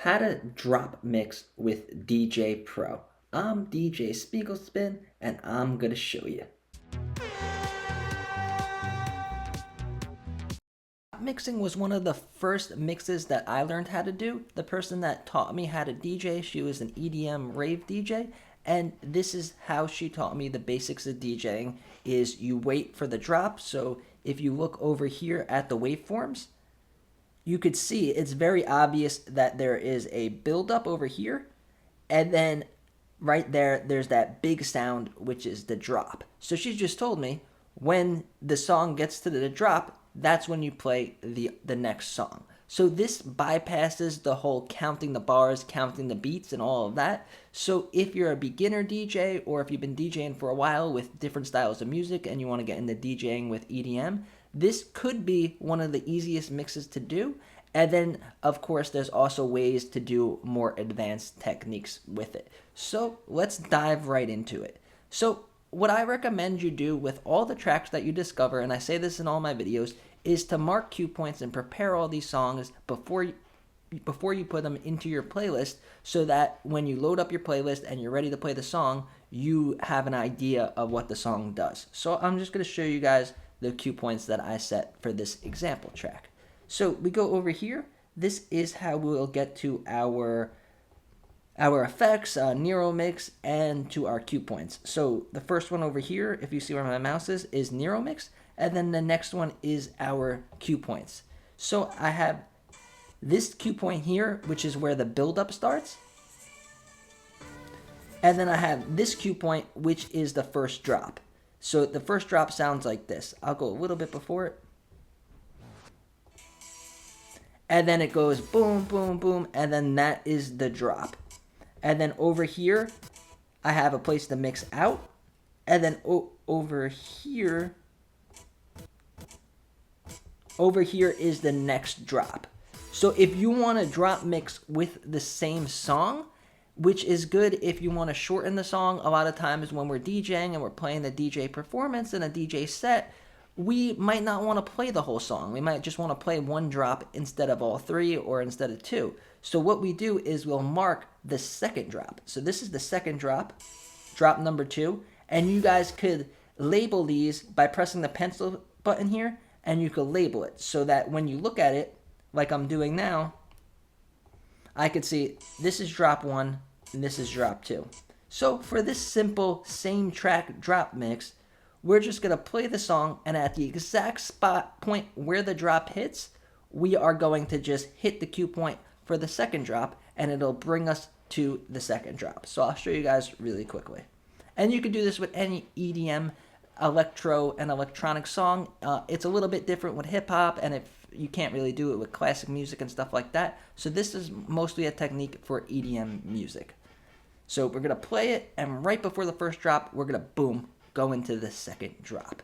how to drop mix with Djay Pro. I'm DJ Spiegelspin and I'm gonna show you. Mixing was one of the first mixes that I learned how to do. The person that taught me how to DJ, she was an EDM rave DJ, and this is how she taught me the basics of DJing is you wait for the drop. So if you look over here at the waveforms, you could see it's very obvious that there is a buildup over here, and then right there, there's that big sound, which is the drop. So she just told me when the song gets to the drop, that's when you play the next song. So this bypasses the whole counting the bars, counting the beats, and all of that. So if you're a beginner DJ, or if you've been DJing for a while with different styles of music and you want to get into DJing with EDM, this could be one of the easiest mixes to do. And then, of course, there's also ways to do more advanced techniques with it. So let's dive right into it. So what I recommend you do with all the tracks that you discover, and I say this in all my videos, is to mark cue points and prepare all these songs before you put them into your playlist, so that when you load up your playlist and you're ready to play the song, you have an idea of what the song does. So I'm just going to show you guys the cue points that I set for this example track. So we go over here. This is how we'll get to our effects, Nero mix, and to our cue points. So the first one over here, if you see where my mouse is Nero mix, and then the next one is our cue points. So I have this cue point here, which is where the buildup starts. And then I have this cue point, which is the first drop. So the first drop sounds like this. I'll go a little bit before it. And then it goes boom, boom, boom, and then that is the drop. And then over here, I have a place to mix out. And then over here is the next drop. So if you want to drop mix with the same song, which is good if you want to shorten the song, a lot of times when we're DJing and we're playing the DJ performance and a DJ set, we might not want to play the whole song. We might just want to play one drop instead of all three, or instead of two. So what we do is we'll mark the second drop. So this is the second drop, drop number 2. And you guys could label these by pressing the pencil button here, and you could label it so that when you look at it, like I'm doing now, I could see this is drop 1 and this is drop 2. So for this simple same track drop mix, we're just going to play the song, and at the exact point where the drop hits, we are going to just hit the cue point for the second drop, and it'll bring us to the second drop. So I'll show you guys really quickly. And you can do this with any EDM, electro, and electronic song. It's a little bit different with hip-hop, and if you can't really do it with classic music and stuff like that. So this is mostly a technique for EDM music. So we're going to play it, and right before the first drop, we're going to boom, go into the second drop.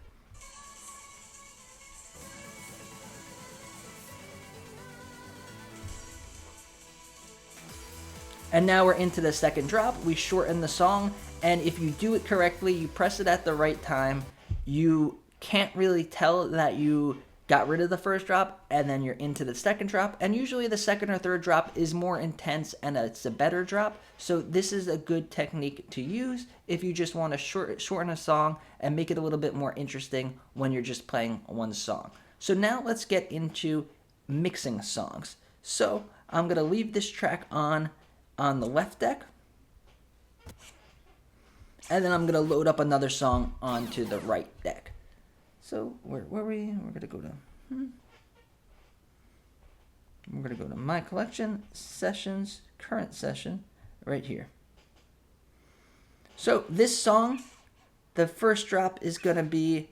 And now we're into the second drop. We shorten the song, and if you do it correctly, you press it at the right time, you can't really tell that you got rid of the first drop, and then you're into the second drop. And usually the second or third drop is more intense and it's a better drop. So this is a good technique to use if you just want to shorten a song and make it a little bit more interesting when you're just playing one song. So now let's get into mixing songs. So I'm going to leave this track on the left deck, and then I'm going to load up another song onto the right deck. So where were we? We're going to go to we're going to go to My Collection, Sessions, Current Session, right here. So this song, the first drop is going to be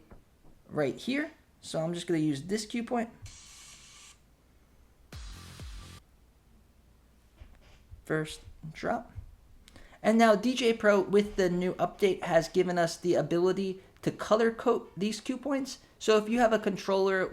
right here. So I'm just going to use this cue point. First drop. And now Djay Pro, with the new update, has given us the ability to color code these cue points. So if you have a controller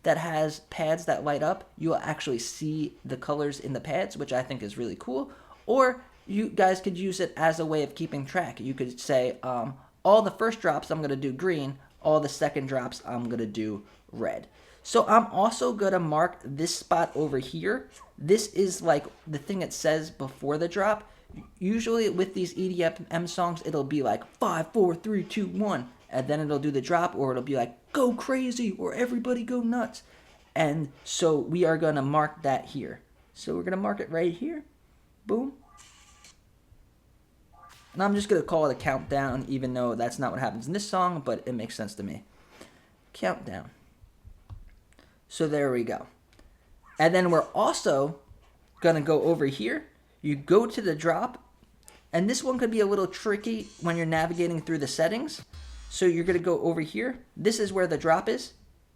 that has pads that light up, you will actually see the colors in the pads, which I think is really cool. Or you guys could use it as a way of keeping track. You could say, all the first drops I'm going to do green, all the second drops I'm going to do red. So I'm also going to mark this spot over here. This is like the thing it says before the drop. Usually with these EDM songs, it'll be like 5, 4, 3, 2, 1. And then it'll do the drop, or it'll be like, go crazy, or everybody go nuts. And so we are going to mark that here. So we're going to mark it right here. Boom. And I'm just going to call it a countdown, even though that's not what happens in this song, but it makes sense to me. Countdown. So there we go. And then we're also going to go over here. You go to the drop, and this one could be a little tricky when you're navigating through the settings. So you're going to go over here. This is where the drop is.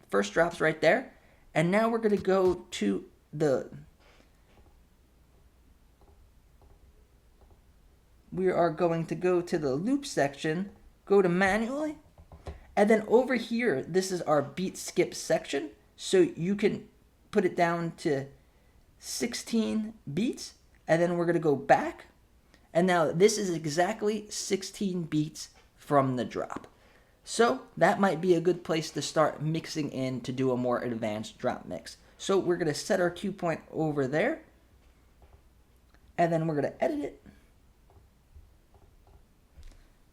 First drop's right there. And now we're going to go to the... We are going to go to the loop section, go to manually, and then over here, this is our beat skip section. So you can put it down to 16 beats, and then we're going to go back. And now this is exactly 16 beats from the drop. So that might be a good place to start mixing in to do a more advanced drop mix. So we're going to set our cue point over there, and then we're going to edit it.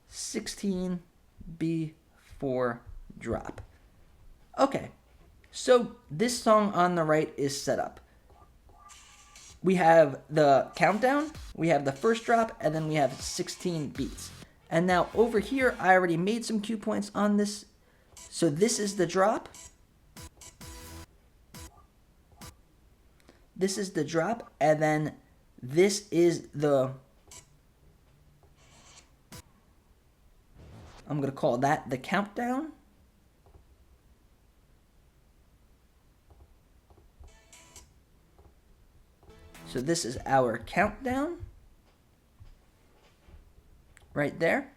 16 B4 drop. Okay, so this song on the right is set up. We have the countdown, we have the first drop, and then we have 16 beats. And now over here, I already made some cue points on this. So this is the drop. This is the drop, and then this is the... I'm going to call that the countdown. So this is our countdown. Right there.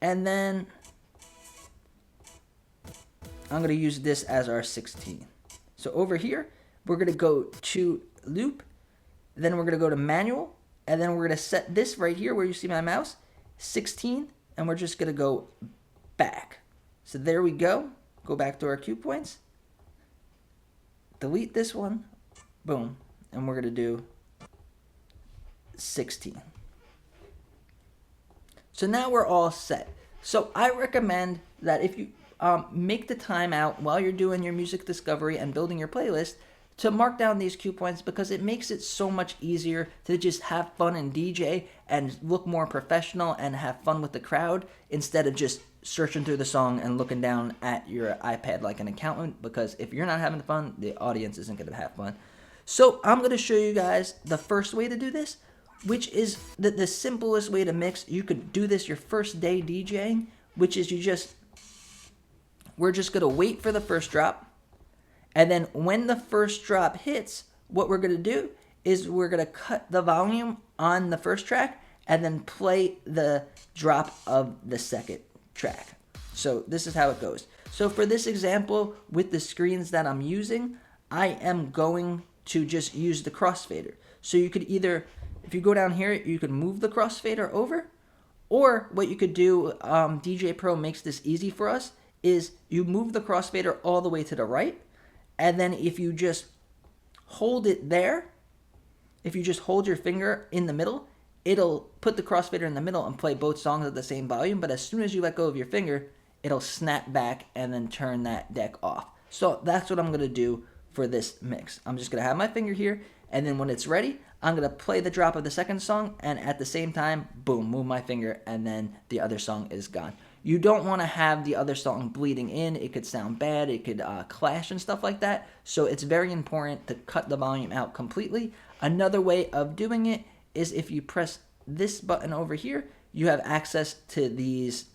And then I'm going to use this as our 16. So over here, we're going to go to loop. Then we're going to go to manual. And then we're going to set this right here where you see my mouse, 16. And we're just going to go back. So there we go. Go back to our cue points. Delete this one. Boom. And we're going to do 16. So now we're all set. So I recommend that if you make the time out while you're doing your music discovery and building your playlist to mark down these cue points, because it makes it so much easier to just have fun and DJ and look more professional and have fun with the crowd instead of just searching through the song and looking down at your iPad like an accountant, because if you're not having fun, the audience isn't going to have fun. So I'm going to show you guys the first way to do this, which is the simplest way to mix. You could do this your first day DJing, which is we're just going to wait for the first drop. And then when the first drop hits, what we're going to do is we're going to cut the volume on the first track and then play the drop of the second track. So this is how it goes. So for this example, with the screens that I'm using, I am going to just use the crossfader. So you could either, if you go down here, you could move the crossfader over, or what you could do, Djay Pro makes this easy for us, is you move the crossfader all the way to the right. And then if you just hold it there, if you just hold your finger in the middle, it'll put the crossfader in the middle and play both songs at the same volume. But as soon as you let go of your finger, it'll snap back and then turn that deck off. So that's what I'm going to do for this mix. I'm just going to have my finger here, and then when it's ready, I'm going to play the drop of the second song, and at the same time, boom, move my finger, and then the other song is gone. You don't want to have the other song bleeding in. It could sound bad. It could clash and stuff like that. So it's very important to cut the volume out completely. Another way of doing it is if you press this button over here, you have access to these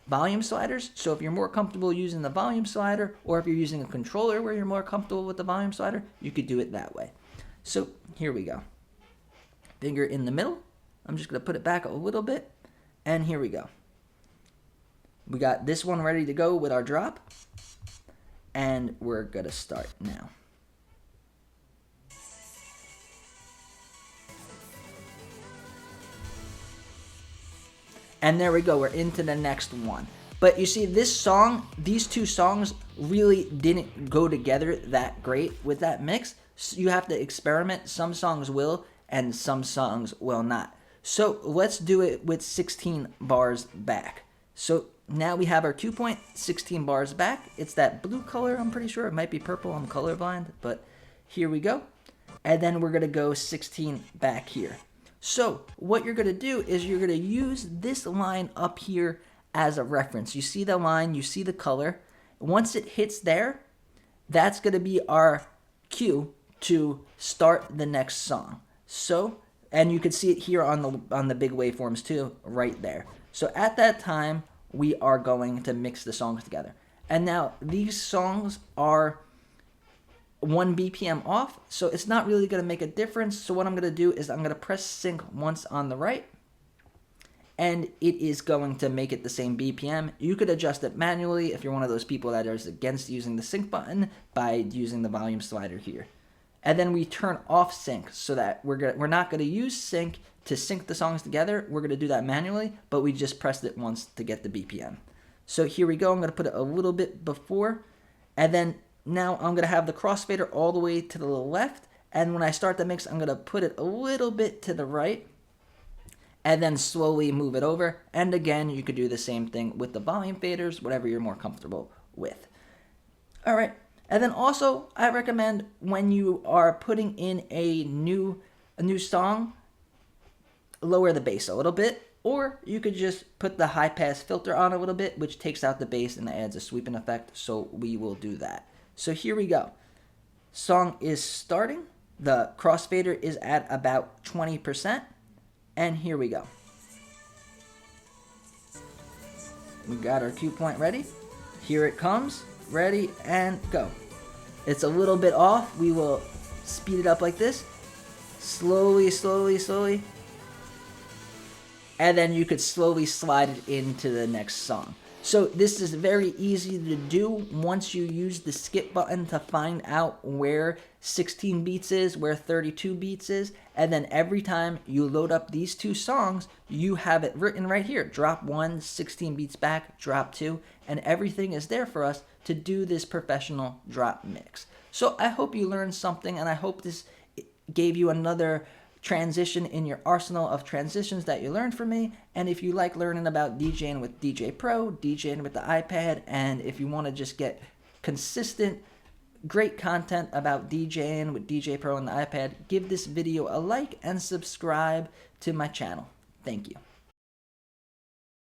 volume sliders. So if you're more comfortable using the volume slider, or if you're using a controller where you're more comfortable with the volume slider, you could do it that way. So here we go. Finger in the middle. I'm just going to put it back a little bit. And here we go. We got this one ready to go with our drop. And we're going to start now. And there we go. We're into the next one. But you see, this song, these two songs really didn't go together that great with that mix. So you have to experiment. Some songs will, and some songs will not. So let's do it with 16 bars back. So now we have our cue point, 16 bars back. It's that blue color, I'm pretty sure. It might be purple, I'm colorblind, but here we go. And then we're gonna go 16 back here. So what you're gonna do is you're gonna use this line up here as a reference. You see the line, you see the color. Once it hits there, that's gonna be our cue to start the next song. So, and you can see it here on the big waveforms too, right there. So at that time, we are going to mix the songs together. And now these songs are 1 BPM off, so it's not really going to make a difference. So what I'm going to do is I'm going to press sync once on the right, and it is going to make it the same BPM. You could adjust it manually if you're one of those people that is against using the sync button by using the volume slider here. And then we turn off sync so that we're not going to use sync to sync the songs together. We're going to do that manually, but we just pressed it once to get the BPM. So here we go. I'm going to put it a little bit before, and then now I'm going to have the crossfader all the way to the left, and when I start the mix, I'm going to put it a little bit to the right, and then slowly move it over. And again, you could do the same thing with the volume faders, whatever you're more comfortable with. All right, and then also, I recommend when you are putting in a new song, lower the bass a little bit, or you could just put the high pass filter on a little bit, which takes out the bass and adds a sweeping effect, so we will do that. So here we go. Song is starting. The crossfader is at about 20%. And here we go. We got our cue point ready. Here it comes. Ready and go. It's a little bit off. We will speed it up like this. Slowly, slowly, slowly. And then you could slowly slide it into the next song. So this is very easy to do once you use the skip button to find out where 16 beats is, where 32 beats is, and then every time you load up these two songs, you have it written right here. Drop 1, 16 beats back, drop 2, and everything is there for us to do this professional drop mix. So I hope you learned something, and I hope this gave you another transition in your arsenal of transitions that you learned from me. And if you like learning about DJing with Djay Pro, DJing with the iPad, and if you want to just get consistent, great content about DJing with Djay Pro and the iPad, give this video a like and subscribe to my channel. Thank you.